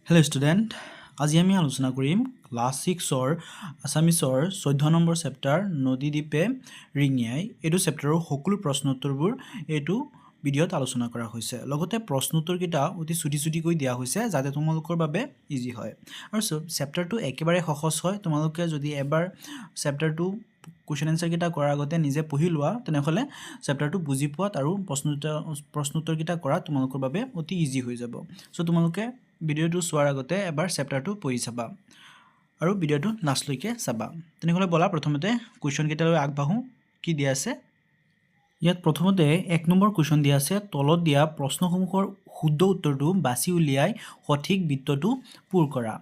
Hello' student, আজি আমি আলোচনা কৰিম ক্লাছ 6ৰ আছামিছৰ 14 নম্বৰ চেপ্টাৰ নদীদ্বীপে ৰিঙিয়াই। এইটো চেপ্টাৰৰ সকলো প্ৰশ্ন উত্তৰবোৰ এইটো ভিডিঅ'ত আলোচনা কৰা হৈছে। লগতে প্ৰশ্ন উত্তৰকেইটা অতি চুটি দিয়া হৈছে যাতে তোমালোকৰ বাবে ইজি হয়। আৰু চেপ্টাৰটো একেবাৰে সহজ হয়। তোমালোকে যদি এবাৰ চেপ্টাৰটো কুৱেশ্যন এনচাৰকেইটা কৰাৰ আগতে নিজে পঢ়ি লোৱা তেনেহ'লে চেপ্টাৰটো বুজি পোৱাত আৰু প্ৰশ্ন উত্তৰকেইটা কৰাত তোমালোকৰ বাবে অতি ইজি হৈ যাব। চ' তোমালোকে ভিডিঅ'টো চোৱাৰ আগতে এবাৰ চেপ্টাৰটো পঢ়ি চাবা আৰু ভিডিঅ'টো লাষ্টলৈকে চাবা। তেনেহ'লে বলা প্ৰথমতে কুৱেশ্যনকেইটালৈ আগবাঢ়োঁ। কি দিয়া আছে ইয়াত? প্ৰথমতে 1 নম্বৰ কুৱেশ্যন দিয়া আছে, তলত দিয়া প্ৰশ্নসমূহৰ শুদ্ধ উত্তৰটো বাছি উলিয়াই সঠিক বৃত্তটো পূৰ কৰা।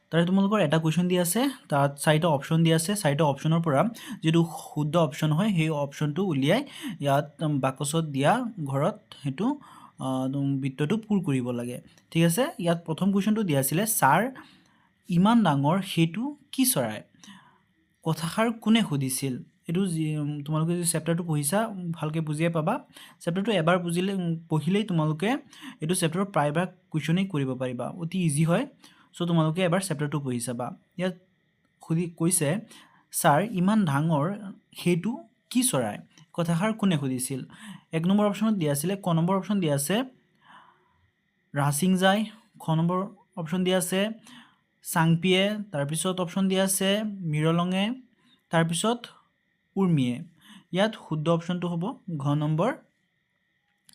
তাৰে তোমালোকৰ এটা কুৱেশ্যন দিয়া আছে, তাত 4টা অপশ্যন দিয়া আছে। 4টা অপশ্যনৰ পৰা যিটো শুদ্ধ অপশ্যন হয় সেই অপশ্যনটো উলিয়াই ইয়াত বাকচত দিয়া ঘৰত সেইটো বৃত্তটো পূৰ কৰিব লাগে। ঠিক আছে, ইয়াত প্ৰথম কুৱেশ্যনটো দিয়া আছিলে, ছাৰ ইমান ডাঙৰ সেইটো কি চৰাই? কথাষাৰ কোনে সুধিছিল? এইটো তোমালোকে যদি চেপ্টাৰটো পঢ়িছা ভালকৈ বুজিয়ে পাবা। চেপ্টাৰটো এবাৰ পঢ়িলেই তোমালোকে এইটো চেপ্টাৰৰ প্ৰায়ভাগ কুৱেশ্যনেই কৰিব পাৰিবা, অতি ইজি হয়। চ' তোমালোকে এবাৰ চেপ্টাৰটো পঢ়ি চাবা। ইয়াত কৈছে, ছাৰ ইমান ডাঙৰ সেইটো কি চৰাই? কথাষাৰ কোনে সুধিছিল? 1 নম্বৰ অপশ্যনত দিয়া আছিলে, ক নম্বৰ অপশ্যন দিয়া আছে ৰাচিংজাই, খ নম্বৰ অপশ্যন দিয়া আছে চাংপিয়ে, তাৰপিছত অপশ্যন দিয়া আছে মিৰলঙে, তাৰপিছত উৰ্মিয়ে। ইয়াত শুদ্ধ অপশ্যনটো হ'ব ঘ নম্বৰ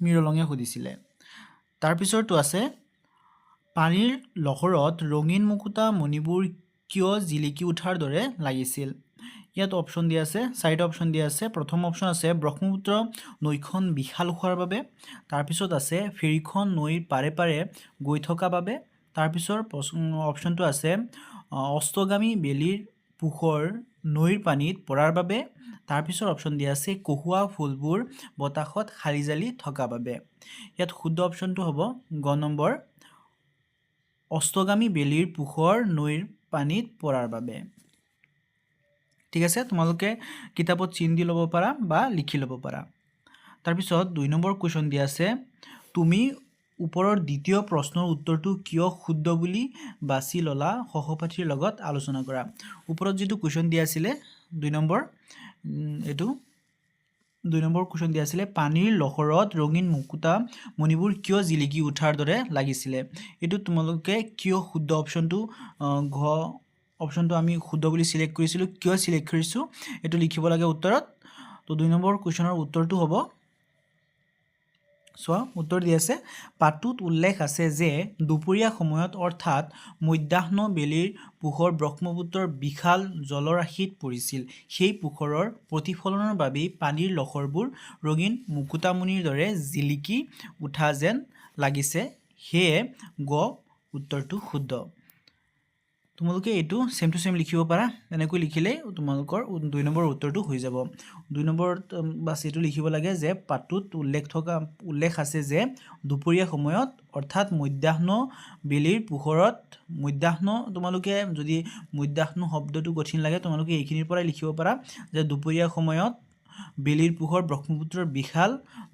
মিৰলঙে সুধিছিলে। তাৰপিছৰটো আছে পানীৰ লহৰত ৰঙীন মুকুতা মণিবোৰ কিয় জিলিকি উঠাৰ দৰে লাগিছিল? ইয়াত অপশ্যন দিয়া আছে, 4টা অপশ্যন দিয়া আছে। প্ৰথম অপশ্যন আছে ব্ৰহ্মপুত্ৰ নৈখন বিশাল হোৱাৰ বাবে, তাৰপিছত আছে ফেৰীখন নৈৰ পাৰে পাৰে গৈ থকা বাবে, তাৰপিছৰ অপশ্যনটো আছে অস্তগামী বেলিৰ পোহৰ নৈৰ পানীত পৰাৰ বাবে, তাৰপিছৰ অপশ্যন দিয়া আছে কহুৱা ফুলবোৰ বতাহত শাৰী জালি থকা বাবে। ইয়াত শুদ্ধ অপশ্যনটো হ'ব গ নম্বৰ অস্তগামী বেলিৰ পোহৰ নৈৰ পানীত পৰাৰ বাবে। ঠিক আছে, তোমালোকে কিতাপত চিন দি ল'ব পাৰা বা লিখি ল'ব পাৰা। তাৰপিছত 2 নম্বৰ কুৱেশ্যন দিয়া আছে, তুমি ওপৰৰ দ্বিতীয় প্ৰশ্নৰ উত্তৰটো কিয় শুদ্ধ বুলি বাছি ল'লা? সহপাঠীৰ লগত আলোচনা কৰা। ওপৰত যিটো কুৱেশ্যন দিয়া আছিলে 2 নম্বৰ কুৱেশ্যন দিয়া আছিলে, পানীৰ লহৰত ৰঙীন মুকুতা মণিবোৰ কিয় জিলিকি উঠাৰ দৰে লাগিছিলে? এইটো তোমালোকে কিয় শুদ্ধ অপশ্যনটো ঘ অপশ্যনটো আমি শুদ্ধ বুলি চিলেক্ট কৰিছিলোঁ, কিয় চিলেক্ট কৰিছোঁ এইটো লিখিব লাগে উত্তৰত। তো 2 নম্বৰ কুৱেশ্যনৰ উত্তৰটো হ'ব, চোৱা উত্তৰ দি আছে, পাঠটোত উল্লেখ আছে যে দুপৰীয়া সময়ত অৰ্থাৎ মধ্যাহ্ন বেলিৰ পোহৰ ব্ৰহ্মপুত্ৰৰ বিশাল জলৰাশিত পৰিছিল। সেই পোহৰৰ প্ৰতিফলনৰ বাবেই পানীৰ লহৰবোৰ ৰঙীন মুকুতামণিৰ দৰে জিলিকি উঠা যেন লাগিছে, সেয়ে গ উত্তৰটো শুদ্ধ। তোমালোকে এইটো চেম টু চেম লিখিব পাৰা। এনেকৈ লিখিলেই তোমালোকৰ 2 নম্বৰ উত্তৰটো হৈ যাব। 2 নম্বৰত বাছ এইটো লিখিব লাগে যে পাঠটোত উল্লেখ আছে যে দুপৰীয়া সময়ত অৰ্থাৎ মধ্যাহ্ন বেলিৰ পোহৰত, মধ্যাহ্ন তোমালোকে যদি মধ্যাহ্ন শব্দটো কঠিন লাগে তোমালোকে এইখিনিৰ পৰাই লিখিব পাৰা যে দুপৰীয়া সময়ত বেলিৰ পোহৰ ব্ৰহ্মপুত্ৰৰ বিশাল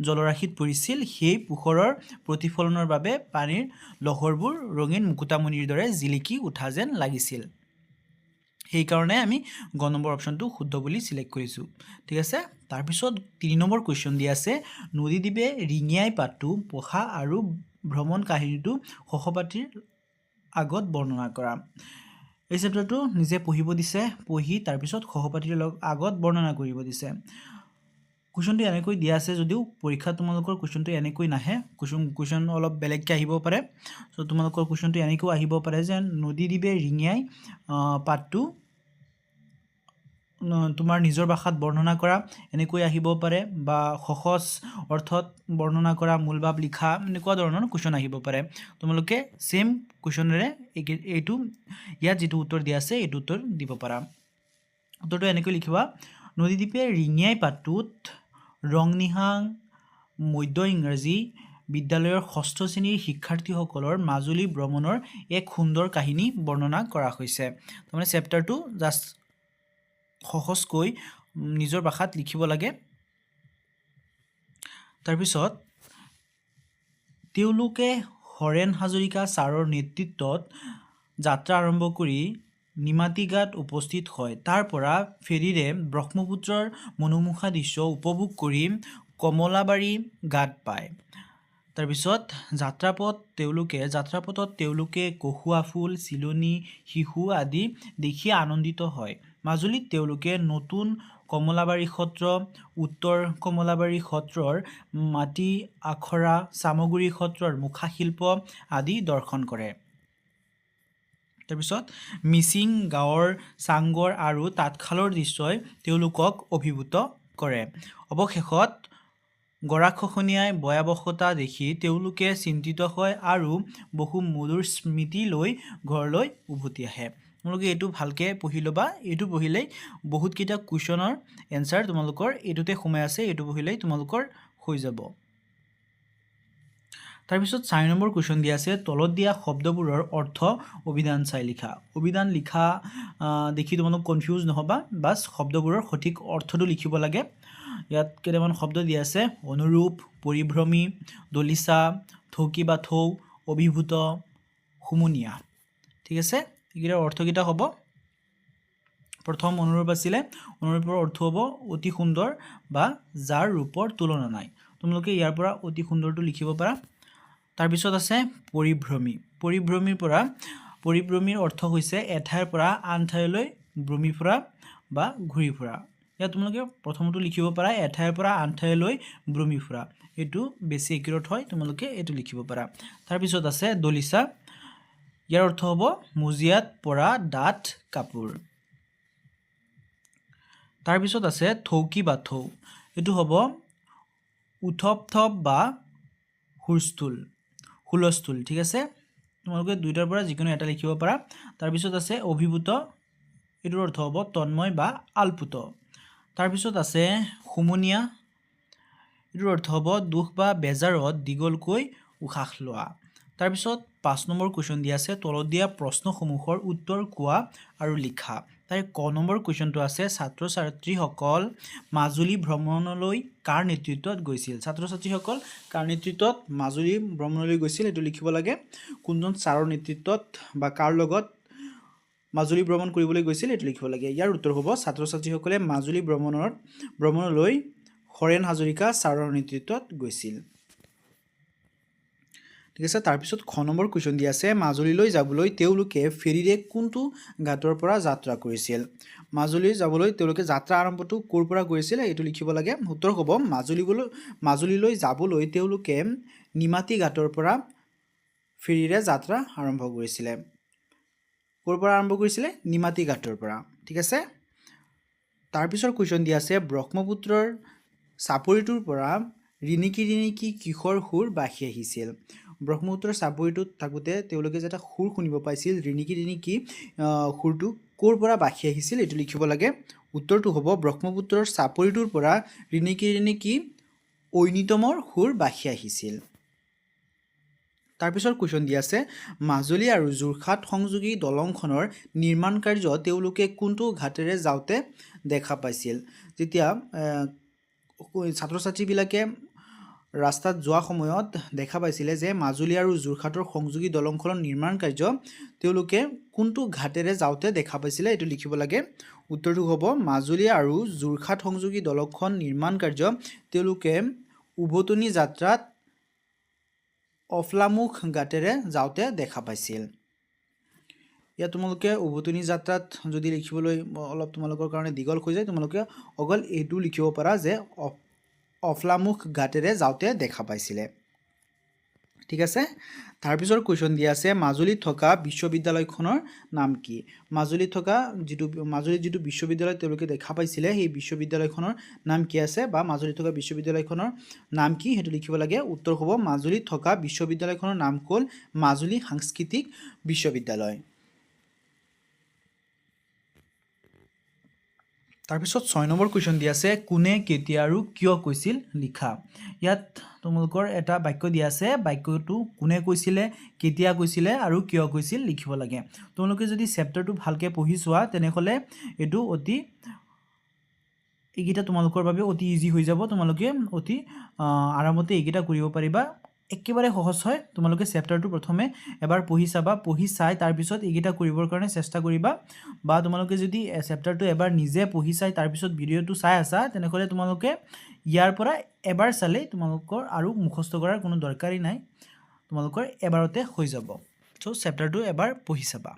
জলৰাশিত পৰিছিল, সেই পোহৰৰ প্ৰতিফলনৰ বাবে পানীৰ লহৰবোৰ ৰঙীন মুকুতামণিৰ দৰে জিলিকি উঠা যেন লাগিছিল। সেইকাৰণে আমি গ নম্বৰ অপশ্যনটো শুদ্ধ বুলি চিলেক্ট কৰিছোঁ। ঠিক আছে, তাৰপিছত 3 নম্বৰ কুৱেশ্যন দিয়া আছে, নদীদ্বীপে ৰিঙিয়াই পাঠটো পঢ়া আৰু ভ্ৰমণ কাহিনীটো সহপাঠীৰ আগত বৰ্ণনা কৰা। এই চেপ্টাৰটো নিজে পঢ়িব দিছে, পঢ়ি তাৰপিছত সহপাঠীৰ আগত বৰ্ণনা কৰিব দিছে। কুৱেশ্যনটো এনেকৈ দিয়া আছে যদিও পৰীক্ষাত তোমালোকৰ কুৱেশ্যনটো এনেকৈ নাহে, কুৱেশ্যন অলপ বেলেগকৈ আহিব পাৰে। চ' তোমালোকৰ কুৱেশ্যনটো এনেকৈ আহিব পাৰে যে নদীদ্বীপে ৰিঙিয়াই পাঠটো তোমাৰ নিজৰ ভাষাত বৰ্ণনা কৰা, এনেকৈ আহিব পাৰে, বা সহজ অৰ্থত বৰ্ণনা কৰা, মূল ভাৱ লিখা, এনেকুৱা ধৰণৰ কুৱেশ্যন আহিব পাৰে। তোমালোকে চেম কুৱেশ্যনেৰে ইয়াত যিটো উত্তৰ দিয়া আছে এইটো উত্তৰ দিব পাৰা। উত্তৰটো এনেকৈ লিখিবা, নদীদ্বীপে ৰিঙিয়াই পাঠটোত ৰংনিহাং মধ্য ইংৰাজী বিদ্যালয়ৰ 6ষ্ঠ শ্ৰেণীৰ শিক্ষাৰ্থীসকলৰ মাজুলী ভ্ৰমণৰ এক সুন্দৰ কাহিনী বৰ্ণনা কৰা হৈছে। তাৰমানে চেপ্টাৰটো জাষ্ট সহজকৈ নিজৰ ভাষাত লিখিব লাগে। তাৰপিছত তেওঁলোকে হৰেণ হাজৰিকা ছাৰৰ নেতৃত্বত যাত্ৰা আৰম্ভ কৰি নিমাতী গাঁত উপস্থিত হয়। তাৰ পৰা ফেৰীৰে ব্ৰহ্মপুত্ৰৰ মনোমোহা দৃশ্য উপভোগ কৰি কমলাবাৰী গাঁত পায়। তাৰপিছত যাত্ৰাপথত তেওঁলোকে কহুৱা ফুল, চিলনী, শিশু আদি দেখি আনন্দিত হয়। মাজুলীত তেওঁলোকে নতুন কমলাবাৰী সত্ৰ, উত্তৰ কমলাবাৰী সত্ৰৰ মাটি আখৰা, চামগুৰি সত্ৰৰ মুখাশিল্প আদি দৰ্শন কৰে। তাৰপিছত মিচিং গাঁৱৰ চাংঘৰ আৰু তাঁতশালৰ দৃশ্যই তেওঁলোকক অভিভূত কৰে। অৱশেষত গৰাখহনীয়াই ভয়াৱহতা দেখি তেওঁলোকে চিন্তিত হয় আৰু বহু মধুৰ স্মৃতি লৈ ঘৰলৈ উভতি আহে। তোমালোকে এইটো ভালকৈ পঢ়ি ল'বা। এইটো পঢ়িলেই বহুতকেইটা কুৱেশ্যনৰ এনচাৰ তোমালোকৰ এইটোতে সোমাই আছে। এইটো পঢ়িলেই তোমালোকৰ হৈ যাব। তাৰপিছত 4 নম্বৰ কুৱেশ্যন দিয়া আছে, তলত দিয়া শব্দবোৰৰ অৰ্থ অভিধান চাই লিখা। অভিধান লিখা দেখি তোমালোক কনফিউজ নহ'বা, বাছ শব্দবোৰৰ সঠিক অৰ্থটো লিখিব লাগে। ইয়াত কেইটামান শব্দ দিয়া আছে, অনুৰূপ, পৰিভ্ৰমী, দলিচা, থৌকি বা থৌ, অভিভূত, হুমুনিয়া। ঠিক আছে, এইকেইটাৰ অৰ্থকেইটা হ'ব। প্ৰথম অনুৰূপ আছিলে, অনুৰূপৰ অৰ্থ হ'ব অতি সুন্দৰ বা যাৰ ৰূপৰ তুলনা নাই। তোমালোকে ইয়াৰ পৰা অতি সুন্দৰটো লিখিব পাৰা। তাৰপিছত আছে পৰিভ্ৰমী। পৰিভ্ৰমীৰ অৰ্থ হৈছে এঠাইৰ পৰা আন ঠাইলৈ ভ্ৰমি ফুৰা বা ঘূৰি ফুৰা। ইয়াত তোমালোকে প্ৰথমটো লিখিব পাৰা, এঠাইৰ পৰা আন ঠাইলৈ ভ্ৰমি ফুৰা। এইটো বেছি একিউৰেট হয়, তোমালোকে এইটো লিখিব পাৰা। তাৰপিছত আছে দলিচা। ইয়াৰ অৰ্থ হ'ব মজিয়াত পৰা ডাঠ কাপোৰ। তাৰপিছত আছে থৌকি বা থৌ। এইটো হ'ব উথপ-থপ বা হুলস্থুল। ঠিক আছে, তোমালোকে দুইটাৰ পৰা যিকোনো এটা লিখিব পাৰা। তাৰপিছত আছে অভিভূত। এইটোৰ অৰ্থ হ'ব তন্ময় বা আলপুত। তাৰপিছত আছে হুমুনিয়া। এইটোৰ অৰ্থ হ'ব দুখ বা বেজাৰত দীঘলকৈ উশাহ লোৱা। তাৰপিছত 5 নম্বৰ কুৱেশ্যন দিয়া আছে, তলত দিয়া প্ৰশ্নসমূহৰ উত্তৰ কোৱা আৰু লিখা। তাৰে ক নম্বৰ কুৱেশ্যনটো আছে, ছাত্ৰ ছাত্ৰীসকল মাজুলী ভ্ৰমণলৈ কাৰ নেতৃত্বত গৈছিল? ছাত্ৰ ছাত্ৰীসকল কাৰ নেতৃত্বত মাজুলী ভ্ৰমণলৈ গৈছিল এইটো লিখিব লাগে। কোনজন ছাৰৰ নেতৃত্বত বা কাৰ লগত মাজুলী ভ্ৰমণ কৰিবলৈ গৈছিল এইটো লিখিব লাগে। ইয়াৰ উত্তৰ হ'ব ছাত্ৰ ছাত্ৰীসকলে মাজুলী ভ্ৰমণলৈ হৰেণ হাজৰিকা ছাৰৰ নেতৃত্বত গৈছিল। ঠিক আছে, তাৰপিছত খ নম্বৰ কুৱেশ্যন দিয়া আছে, মাজুলীলৈ যাবলৈ তেওঁলোকে ফেৰীৰে কোনটো ঘাটৰ পৰা যাত্ৰা কৰিছিল? মাজুলী যাবলৈ তেওঁলোকে যাত্ৰা আৰম্ভটো ক'ৰ পৰা কৰিছিল এইটো লিখিব লাগে। উত্তৰ হ'ব মাজুলীলৈ যাবলৈ তেওঁলোকে নিমাতী ঘাটৰ পৰা ফেৰীৰে যাত্ৰা আৰম্ভ কৰিছিলে। ক'ৰ পৰা আৰম্ভ কৰিছিলে? নিমাতী ঘাটৰ পৰা। ঠিক আছে, তাৰপিছৰ কুৱেশ্যন দিয়া আছে, ব্ৰহ্মপুত্ৰৰ চাপৰিটোৰ পৰা ৰিণিকি ৰিণিকি কিশোৰ সুৰ বাঢ়ি আহিছিল। ব্ৰহ্মপুত্ৰৰ চাপৰিটোত থাকোঁতে তেওঁলোকে যে এটা সুৰ শুনিব পাইছিল, ৰিণিকি ৰিণিকি সুৰটো ক'ৰ পৰা বাঢ়ি আহিছিল এইটো লিখিব লাগে। উত্তৰটো হ'ব ব্ৰহ্মপুত্ৰৰ চাপৰিটোৰ পৰা ৰিণিকি ৰিণিকি ঐনিতমৰ সুৰ বাঢ়ি আহিছিল। তাৰপিছৰ কুৱেশ্যন দিয়া আছে, মাজুলী আৰু যোৰহাট সংযোগী দলংখনৰ নিৰ্মাণ কাৰ্য তেওঁলোকে কোনটো ঘাটেৰে যাওঁতে দেখা পাইছিল? যেতিয়া ছাত্ৰ ছাত্ৰীবিলাকে ৰাস্তাত যোৱা সময়ত দেখা পাইছিলে যে মাজুলী আৰু যোৰহাটৰ সংযোগী দলংখনৰ নিৰ্মাণ কাৰ্য তেওঁলোকে কোনটো ঘাটেৰে যাওঁতে দেখা পাইছিলে এইটো লিখিব লাগে। উত্তৰটো হ'ব মাজুলী আৰু যোৰহাট সংযোগী দলংখন নিৰ্মাণ কাৰ্য তেওঁলোকে উভতনি যাত্ৰাত অফলামুখ ঘাটেৰে যাওঁতে দেখা পাইছিল। ইয়াত তোমালোকে উভতনি যাত্ৰাত যদি লিখিবলৈ অলপ তোমালোকৰ কাৰণে দীঘল হৈ যায়, তোমালোকে অকল এইটো লিখিব পাৰা যে অফলামুখ ঘাটেৰে যাওঁতে দেখা পাইছিলে। ঠিক আছে, তাৰপিছৰ কুৱেশ্যন দিয়া আছে, মাজুলীত থকা বিশ্ববিদ্যালয়খনৰ নাম কি? মাজুলীত যিটো বিশ্ববিদ্যালয় তেওঁলোকে দেখা পাইছিলে সেই বিশ্ববিদ্যালয়খনৰ নাম কি আছে বা মাজুলীত থকা বিশ্ববিদ্যালয়খনৰ নাম কি সেইটো লিখিব লাগে। উত্তৰ হ'ব মাজুলীত থকা বিশ্ববিদ্যালয়খনৰ নাম হ'ল মাজুলী সাংস্কৃতিক বিশ্ববিদ্যালয়। তাৰপিছত 6 নম্বৰ কুৱেশ্যন দিয়া আছে, কোনে কেতিয়া আৰু কিয় কৈছিল লিখা। ইয়াত তোমালোকৰ এটা বাক্য দিয়া আছে, বাক্যটো কোনে কৈছিলে, কেতিয়া কৈছিলে আৰু কিয় কৈছিল লিখিব লাগে। তোমালোকে যদি চেপ্টাৰটো ভালকৈ পঢ়ি চোৱা তেনেহ'লে এইকেইটা তোমালোকৰ বাবে অতি ইজি হৈ যাব। তোমালোকে অতি আৰামতে এইকেইটা কৰিব পাৰিবা। একেবাৰে সহজ হয় তোমালোকে চেপ্টাৰটো প্ৰথমে এবাৰ পঢ়ি চাবা পঢ়ি চাই তাৰ পিছত এইকেইটা কৰিবৰ কাৰণে চেষ্টা কৰিবা বা তোমালোকে যদি চেপ্টাৰটো এবাৰ নিজে পঢ়ি চাই তাৰ পিছত ভিডিঅ'টো চাই আছা তেনেহ'লে তোমালোকে ইয়াৰ পৰা এবাৰ চালে তোমালোকৰ আৰু মুখস্থ কৰাৰ কোনো দৰকাৰী নাই তোমালোকৰ এবাৰতে হৈ যাব সো চেপ্টাৰটো এবাৰ পঢ়ি চাবা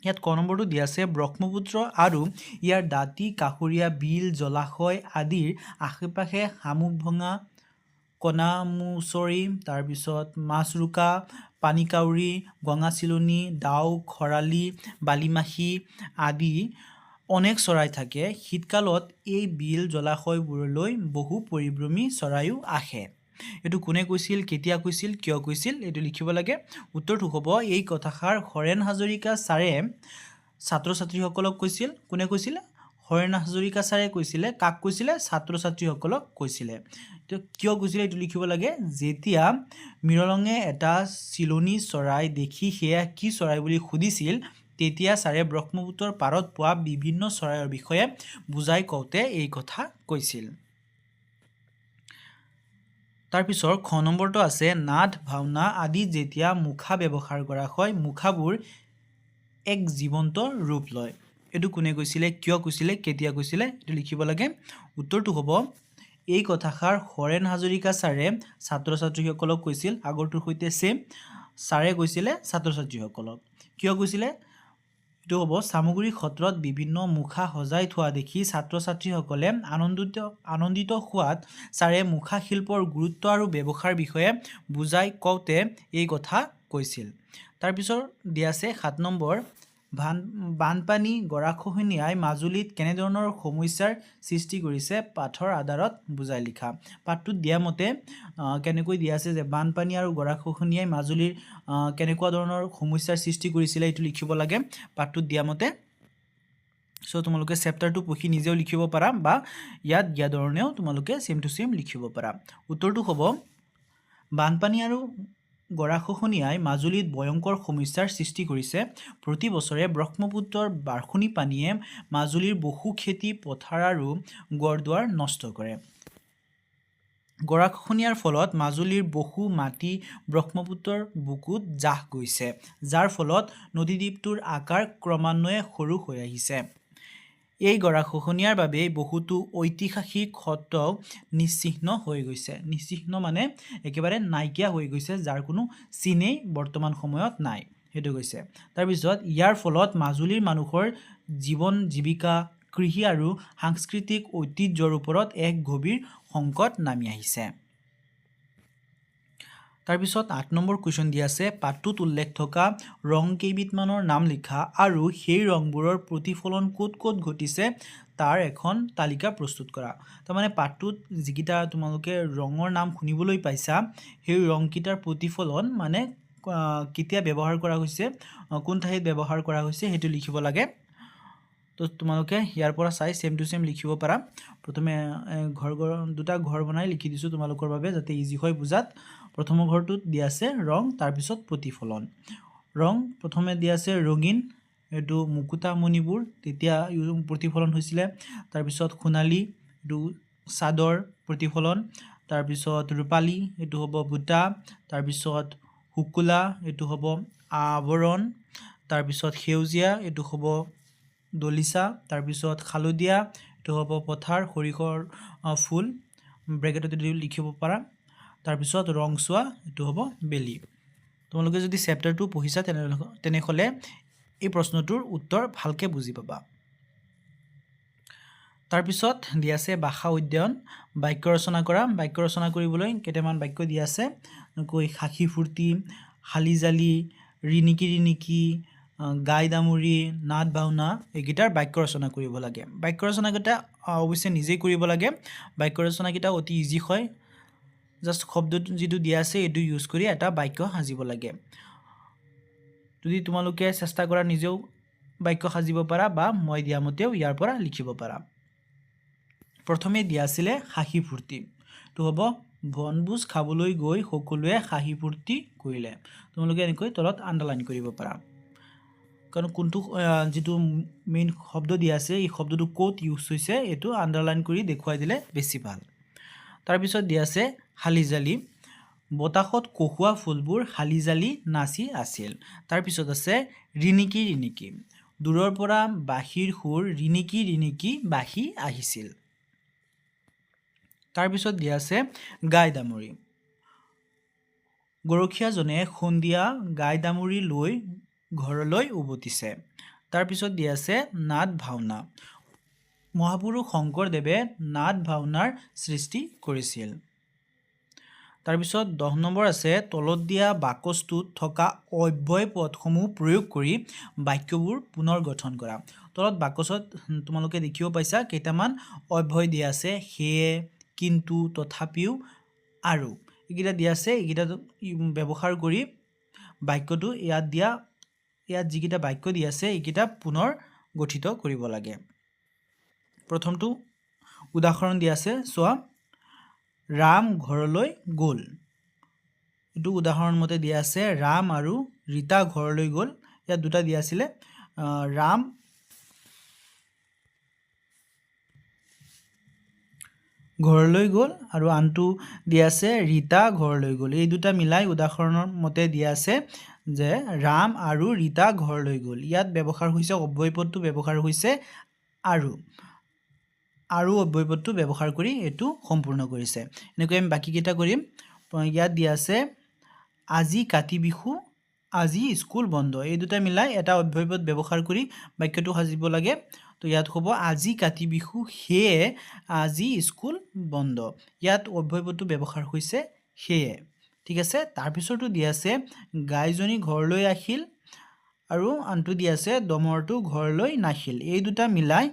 ইয়াত ক নম্বৰটো দিয়া আছে ব্ৰহ্মপুত্ৰ আৰু ইয়াৰ দাঁতি কাষৰীয়া বিল জলাশয় আদিৰ আশে-পাশে শামুক ভঙা কণামুচৰি তাৰপিছত মাছৰুকা পানীকাউৰী গঙাচিলনী ডাউ খৰালি বালিমাখি আদি অনেক চৰাই থাকে শীতকালত এই বিল জলাশয়বোৰলৈ বহু পৰিভ্ৰমী চৰাইও আহে এটো কোনে কৈছিল কেতিয়া কৈছিল কিয় কৈছিল এটো লিখিব লাগে উত্তৰটো হ'ব এই কথাষাৰ হৰেণ হাজৰিকা ছাৰে ছাত্ৰ ছাত্ৰীসকলক কৈছিল কোনে কৈছিল হৰেণ হাজৰিকা ছাৰে কৈছিলে কাক কৈছিলে ছাত্ৰ ছাত্ৰীসকলক কৈছিলে তো কিয় কৈছিলে এটো লিখিব লাগে যেতিয়া মিৰলঙে এটা চিলনী চৰাই দেখি হেয়া কি চৰাই বুলি সুধিছিল তেতিয়া ছাৰে ব্ৰহ্মপুত্ৰৰ পাৰত পোৱা বিভিন্ন চৰাইৰ বিষয়ে বুজাই কওঁতে এই কথা কৈছিল তাৰ পিছৰ খ নম্বৰটো আছে নাট ভাওনা আদি যেতিয়া মুখা ব্যৱহাৰ কৰা হয় মুখাবোৰ এক জীৱন্ত ৰূপ লয় এটো কোনে কৈছিলে কিয় কৈছিলে কেতিয়া কৈছিলে এটো লিখিব লাগে উত্তৰটো হ'ব এই কথাষাৰ হৰেণ হাজৰিকা ছাৰে ছাত্ৰ ছাত্ৰীসকলক কৈছিল আগৰটোৰ সৈতে সেম ছাৰে কৈছিলে ছাত্ৰ ছাত্ৰীসকলক কিয় কৈছিলে এটো হ'ব সামগ্ৰী ক্ষেত্ৰত বিভিন্ন মুখা সজাই থোৱা দেখি ছাত্ৰ ছাত্ৰীসকলে আনন্দিত হোৱাত ছাৰে মুখা শিল্পৰ গুৰুত্ব আৰু ব্যৱহাৰ বিষয়ে বুজাই কওঁতে এই কথা কৈছিল তাৰ পিছৰ দিয়া আছে 7 নম্বৰ বানপানী গৰাখহনীয়াই মাজুলীত কেনেধৰণৰ সমস্যাৰ সৃষ্টি কৰিছে পাঠৰ আধাৰত বুজাই লিখা পাঠটোত দিয়া মতে কেনেকৈ দিয়া আছে যে বানপানী আৰু গৰাখহনীয়াই মাজুলীৰ কেনেকুৱা ধৰণৰ সমস্যাৰ সৃষ্টি কৰিছিল এটো লিখিব লাগে পাঠটোত দিয়া মতে সো তোমালোকে চেপ্টাৰটো পঢ়ি নিজেও লিখিব পাৰা বা ইয়াত দিয়া ধৰণেও তোমালোকে সেম টু সেম লিখিব পাৰা উত্তৰটো হ'ব বানপানী আৰু গৰাখহনীয়াই মাজুলীত ভয়ংকৰ সমস্যাৰ সৃষ্টি কৰিছে প্ৰতি বছৰে ব্ৰহ্মপুত্ৰৰ বাৰ্ষণী পানীয়ে মাজুলীৰ বহু খেতি পথাৰ আৰু গড়দুৱাৰ নষ্ট কৰে গৰাখহনীয়াৰ ফলত মাজুলীৰ বহু মাটি ব্ৰহ্মপুত্ৰৰ বুকুত জাহ গৈছে যাৰ ফলত নদীদ্বীপটোৰ আকাৰ ক্ৰমান্বয়ে সৰু হৈ আহিছে এই গৰাখহনীয়াৰ বাবে বহুতো ঐতিহাসিক সত্ৰ নিশ্চিহ্ন হৈ গৈছে নিশ্চিহ্ন মানে একেবাৰে নাইকিয়া হৈ গৈছে যাৰ কোনো চিনেই বৰ্তমান সময়ত নাই হেতু গৈছে তাৰ পিছত ইয়াৰ ফলত মাজুলীৰ মানুহৰ জীৱন জীৱিকা কৃষি আৰু সাংস্কৃতিক ঐতিহ্যৰ ওপৰত এক গভীৰ সংকট নামি আহিছে তাৰ পিছত 8 নম্বৰ কোৱেশ্চন দিয়া আছে পাঠটোত উল্লেখ থকা ৰং কেইবিধমানৰ নাম লিখা আৰু সেই ৰংবোৰৰ প্ৰতিফলন ক'ত ক'ত ঘটিছে তাৰ এখন তালিকা প্ৰস্তুত কৰা তাৰ মানে পাঠটোত যিকিটা তোমালোকে ৰঙৰ নাম শুনিবলৈ পাইছা সেই ৰংকিটাৰ প্ৰতিফলন মানে কেতিয়া ব্যৱহাৰ কৰা হৈছে কোন ঠাইত ব্যৱহাৰ কৰা হৈছে হেতু লিখিব লাগে তো তোমালোকে ইয়াৰ পৰা চাই সেম টু সেম লিখিব পাৰা প্ৰথমে দুটা ঘৰ বনাই লিখি দিছো তোমালোকৰ বাবে যাতে ইজি হয় বুজাত প্ৰথম ঘৰটোত দিয়া আছে ৰং তাৰ পিছত প্ৰতিফলন ৰং প্ৰথমে দিয়া আছে ৰঙিন এটো মুকুতা মণিবোৰ তেতিয়া প্ৰতিফলন হৈছিল তাৰ পিছত খুনালি এটো সাদৰ প্ৰতিফলন তাৰ পিছত ৰূপালী এটো হ'ব বুটা তাৰ পিছত হুকুলা এটো হ'ব আৱৰণ তাৰ পিছত সেউজিয়া এটো হ'ব দলিসা তাৰ পিছত খালদিয়া এটো হ'ব পথাৰ হৰিহৰ ফুল ব্ৰেকেটত লিখিব পাৰা তাৰ পিছত ৰংসুৱা এটো হ'ব বেলি তোমালোকে যদি চেপ্টাৰটো পঢ়িছা তেনেহলে এই প্ৰশ্নটোৰ উত্তৰ ভালকে বুজি পাবা তাৰ পিছত দিয়া আছে ভাষা অধ্যয়ন বাক্য ৰচনা কৰা বাক্য ৰচনা কৰিবলৈ কেইটামান বাক্য দিয়া আছে কৈ খাখি ফুৰ্তি হালিজালি ৰিনিকি গাই দামুৰি নাট ভাওনা এইগিটাৰ বাক্য ৰচনা কৰিব লাগে বাক্য ৰচনাকেইটা অৱশ্যে নিজেই কৰিব লাগে বাক্য ৰচনাকেইটা অতি ইজি হয় জাস্ট শব্দটো যেটো দিয়া আছে এটো ইউজ কৰি এটা বাক্য সাজিব লাগে যদি তোমালোকে চেষ্টা কৰা নিজেও বাক্য সাজিব পাৰা বা মই দিয়া মতেও ইয়াৰ পৰা লিখিব পাৰা প্ৰথমে দিয়া আছিল খাখি ফুৰ্তি তো হ'ব বনভোজ খাবলৈ গৈ সকলোৱে খাখি ফুৰ্তি কৰিলে তোমালোকে এনেকৈ তলত আন্ডাৰলাইন কৰিব পাৰা কাৰণ কোনটো যেটো মেইন শব্দ দিয়া আছে এই শব্দটো কোত ইউজ হৈছে এটো আন্ডাৰলাইন কৰি দেখুৱাই দিলে বেছি ভাল তাৰ পিছত দিয়া আছে হালিজালি বতাহত কহুৱা ফুলবোৰ হালি জালি নাচি আছিল। তাৰপিছত আছে ৰিণিকি ৰিণিকি, দূৰৰ পৰা বাঁহীৰ সুৰ ৰিণিকি ৰিণিকি বাঁহী আহিছিল। তাৰপিছত দিয়া আছে গাই দামুৰী, গৰখীয়াজনে সন্ধিয়া গাই দামুৰী লৈ ঘৰলৈ উভতিছে। তাৰপিছত দিয়া আছে নাট ভাওনা, মহাপুৰুষ শংকৰদেৱে নাট ভাওনাৰ সৃষ্টি কৰিছিল। তাৰপিছত 10 নম্বৰ আছে তলত দিয়া বাকচটোত থকা অব্যয় পদসমূহ প্ৰয়োগ কৰি বাক্যবোৰ পুনৰ গঠন কৰা। তলত বাকচত তোমালোকে দেখিব পাইছা কেইটামান অব্যয় দিয়া আছে, সেয়ে, কিন্তু, তথাপিও, আৰু এইকেইটা দিয়া আছে। এইকেইটা ব্যৱহাৰ কৰি বাক্যটো ইয়াত যিকেইটা বাক্য দিয়া আছে এইকেইটা পুনৰ গঠিত কৰিব লাগে। প্ৰথমটো উদাহৰণ দিয়া আছে, চোৱা, ৰাম ঘৰলৈ গ'ল। এইটো উদাহৰণ মতে দিয়া আছে, ৰাম আৰু ৰীতা ঘৰলৈ গ'ল। ইয়াত দুটা দিয়া আছিলে, ৰাম ঘৰলৈ গ'ল আৰু আনটো দিয়া আছে ৰীতা ঘৰলৈ গ'ল। এই দুটা মিলাই উদাহৰণৰ মতে দিয়া আছে যে ৰাম আৰু ৰীতা ঘৰলৈ গ'ল। ইয়াত ব্যৱহাৰ হৈছে অব্যয় পদটো ব্যৱহাৰ হৈছে আৰু অব্যয় পদটো ব্যৱহাৰ কৰি এইটো সম্পূৰ্ণ কৰিছে। এনেকৈ আমি বাকীকেইটা কৰিম। ইয়াত দিয়া আছে আজি কাতি বিহু, আজি স্কুল বন্ধ। এই দুটা মিলাই এটা অব্যয় পদ ব্যৱহাৰ কৰি বাক্যটো সাজিব লাগে। তো ইয়াত হ'ব আজি কাতি বিহু, সেয়ে আজি স্কুল বন্ধ। ইয়াত অব্যয় পদটো ব্যৱহাৰ হৈছে সেয়ে। ঠিক আছে। তাৰপিছতো দিয়া আছে গাইজনী ঘৰলৈ আহিল আৰু আনটো দিয়া আছে ডমৰটো ঘৰলৈ নাহিল। এই দুটা মিলাই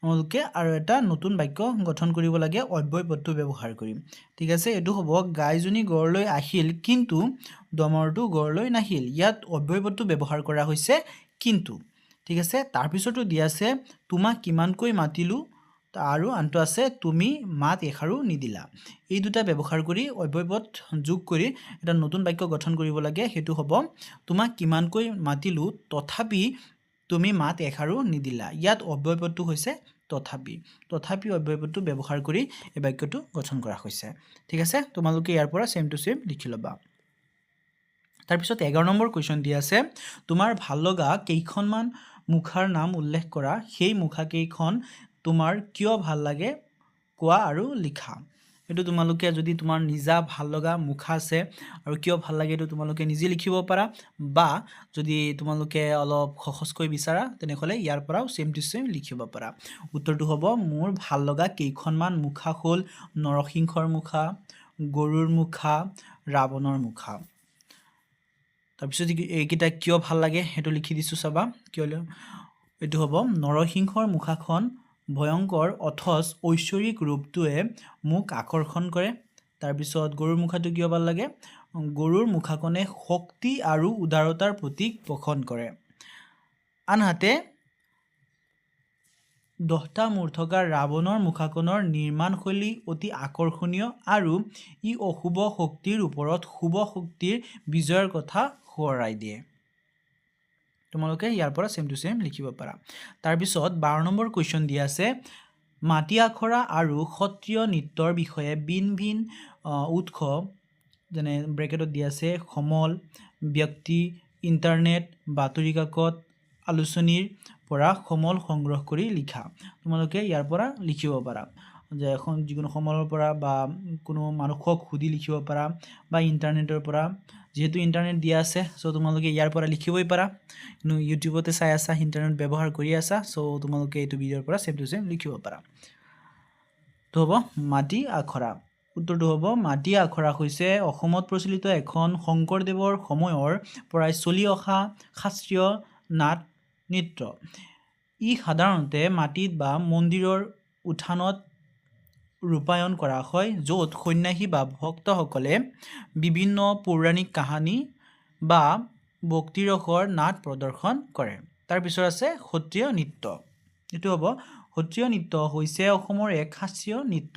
আমালোকে আৰু এটা নতুন বাক্য গঠন কৰিব লাগে অব্যয় পদটো ব্যৱহাৰ কৰি। ঠিক আছে। এইটো হ'ব গাইজনী ঘৰলৈ আহিল কিন্তু ডমৰটো ঘৰলৈ নাহিল। ইয়াত অব্যয় পদটো ব্যৱহাৰ কৰা হৈছে কিন্তু। ঠিক আছে। তাৰপিছতো দিয়া আছে তোমাক কিমানকৈ মাতিলোঁ আৰু আনটো আছে তুমি মাত এষাৰো নিদিলা। এই দুটা ব্যৱহাৰ কৰি অব্যয় পদ যোগ কৰি এটা নতুন বাক্য গঠন কৰিব লাগে। সেইটো হ'ব তোমাক কিমানকৈ মাতিলোঁ তথাপি তুমি মাত এষাৰো নিদিলা। ইয়াত অব্যয় পদটো হৈছে তথাপি অব্যয় পদটো ব্যৱহাৰ কৰি এই বাক্যটো গঠন কৰা হৈছে। ঠিক আছে। তোমালোকে ইয়াৰ পৰা চেম টু চেম লিখি ল'বা। তাৰপিছত 11 নম্বৰ কুৱেশ্যন দিয়া আছে, তোমাৰ ভাল লগা কেইখনমান মুখাৰ নাম উল্লেখ কৰা। সেই মুখাকেইখন তোমাৰ কিয় ভাল লাগে কোৱা আৰু লিখা। এইটো তোমালোকে যদি তোমাৰ নিজা ভাল লগা মুখা আছে আৰু কিয় ভাল লাগে এইটো তোমালোকে নিজে লিখিব পাৰা, বা যদি তোমালোকে অলপ সহজকৈ বিচাৰা তেনেহ'লে ইয়াৰ পৰাও চেম টু চেম লিখিব পাৰা। উত্তৰটো হ'ব মোৰ ভাল লগা কেইখনমান মুখা হ'ল নৰসিংহৰ মুখা, গৰুৰ মুখা, ৰাৱণৰ মুখা। তাৰপিছত এইকেইটা কিয় ভাল লাগে সেইটো লিখি দিছোঁ, চাবা কিয়। এইটো হ'ব নৰসিংহৰ মুখাখন ভয়ংকৰ অথচ ঐশ্বৰিক ৰূপটোৱে মোক আকৰ্ষণ কৰে। তাৰপিছত গৰুৰ মুখাটো কিয় ভাল লাগে, গৰুৰ মুখাখনে শক্তি আৰু উদাৰতাৰ প্ৰতীক পোষণ কৰে। আনহাতে 10টা মূৰ থকা ৰাৱণৰ মুখাখনৰ নিৰ্মাণশৈলী অতি আকৰ্ষণীয় আৰু ই অশুভ শক্তিৰ ওপৰত শুভ শক্তিৰ বিজয়ৰ কথা সোঁৱৰাই দিয়ে। তোমালোকে ইয়াৰ পৰা চেম টু চেম লিখিব পাৰা। তাৰপিছত 12 নম্বৰ কুৱেশ্যন দিয়া আছে, মাটি আখৰা আৰু সত্ৰীয় নৃত্যৰ বিষয়ে ভিন ভিন উৎস, যেনে ব্ৰেকেটত দিয়া আছে সমল, ব্যক্তি, ইণ্টাৰনেট, বাতৰি কাকত, আলোচনীৰ পৰা সমল সংগ্ৰহ কৰি লিখা। তোমালোকে ইয়াৰ পৰা লিখিব পাৰা যে এখন যিকোনো সমলৰ পৰা বা কোনো মানুহক সুধি লিখিব পাৰা বা ইণ্টাৰনেটৰ পৰা। যিহেতু ইণ্টাৰনেট দিয়া আছে চ' তোমালোকে ইয়াৰ পৰা লিখিবই পাৰা। কিন্তু ইউটিউবতে চাই আছা, ইণ্টাৰনেট ব্যৱহাৰ কৰি আছা, চ' তোমালোকে এইটো ভিডিঅ'ৰ পৰা চেম টু চেম লিখিব পাৰা। তো হ'ব মাটি আখৰা। উত্তৰটো হ'ব মাটি আখৰা হৈছে অসমত প্ৰচলিত এখন শংকৰদেৱৰ সময়ৰ পৰাই চলি অহা শাস্ত্ৰীয় নাট নৃত্য। ই সাধাৰণতে মাটিত বা মন্দিৰৰ উঠানত ৰূপায়ণ কৰা হয়, য'ত সন্ন্যাসী বা ভক্তসকলে বিভিন্ন পৌৰাণিক কাহিনী বা ভক্তিৰসৰ নাট প্ৰদৰ্শন কৰে। তাৰপিছত আছে সত্ৰীয় নৃত্য। এইটো হ'ব সত্ৰীয় নৃত্য হৈছে অসমৰ এক শাস্ত্ৰীয় নৃত্য,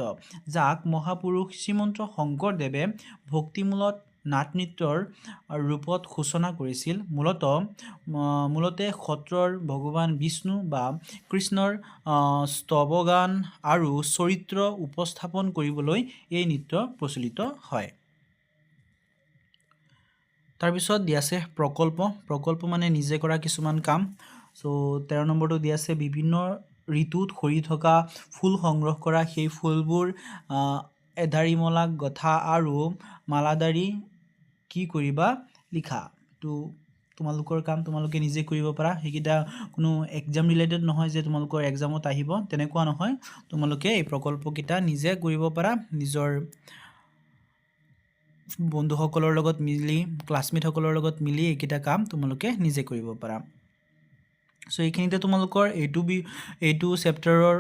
যাক মহাপুৰুষ শ্ৰীমন্ত শংকৰদেৱে ভক্তিমূলক নাট নৃত্যৰ ৰূপত সূচনা কৰিছিল। মূলতে সত্ৰৰ ভগৱান বিষ্ণু বা কৃষ্ণৰ স্তৱগান আৰু চৰিত্ৰ উপস্থাপন কৰিবলৈ এই নৃত্য প্ৰচলিত হয়। তাৰপিছত দিয়া আছে প্ৰকল্প মানে নিজে কৰা কিছুমান কাম। চ' 13 নম্বৰটো দিয়া আছে বিভিন্ন ঋতুত সৰি থকা ফুল সংগ্ৰহ কৰা, সেই ফুলবোৰ এধাৰিমলা গঠা আৰু মালাদাৰী কি কৰিবা লিখা। তো তোমালোকৰ কাম তোমালোকে নিজে কৰিব পাৰা। সেইকেইটা কোনো এক্সাম ৰিলেটেড নহয় যে তোমালোকৰ এক্সামত আহিব, তেনেকুৱা নহয়। তোমালোকে এই প্ৰকল্পকেইটা নিজে কৰিব পাৰা, নিজৰ বন্ধুসকলৰ লগত মিলি, ক্লাছমেটসকলৰ লগত মিলি এইকেইটা কাম তোমালোকে নিজে কৰিব পাৰা। চ' এইখিনিতে তোমালোকৰ এইটো চেপ্টাৰৰ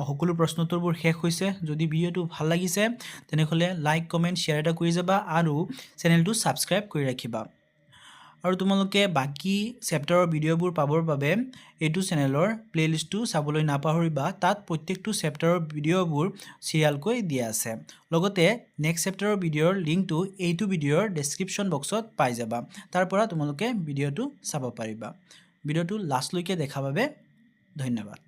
সকলো প্ৰশ্নোত্তৰবোৰ শেষ হৈছে। যদি ভিডিঅ'টো ভাল লাগিছে তেনেহ'লে লাইক, কমেণ্ট, শ্বেয়াৰ এটা কৰি যাবা আৰু চেনেলটো ছাবস্ক্ৰাইব কৰি ৰাখিবা। আৰু তোমালোকে বাকী চেপ্টাৰৰ ভিডিঅ'বোৰ পাবৰ বাবে এইটো চেনেলৰ প্লেলিষ্টটো চাবলৈ নাপাহৰিবা। তাত প্ৰত্যেকটো চেপ্টাৰৰ ভিডিঅ'বোৰ চিৰিয়েলকৈ দিয়া আছে। লগতে নেক্সট চেপ্টাৰৰ ভিডিঅ'ৰ লিংকটো এইটো ভিডিঅ'ৰ ডেছক্ৰিপশ্যন বক্সত পাই যাবা। তাৰ পৰা তোমালোকে ভিডিঅ'টো চাব পাৰিবা। ভিডিঅ'টো লাষ্টলৈকে দেখাৰ বাবে ধন্যবাদ।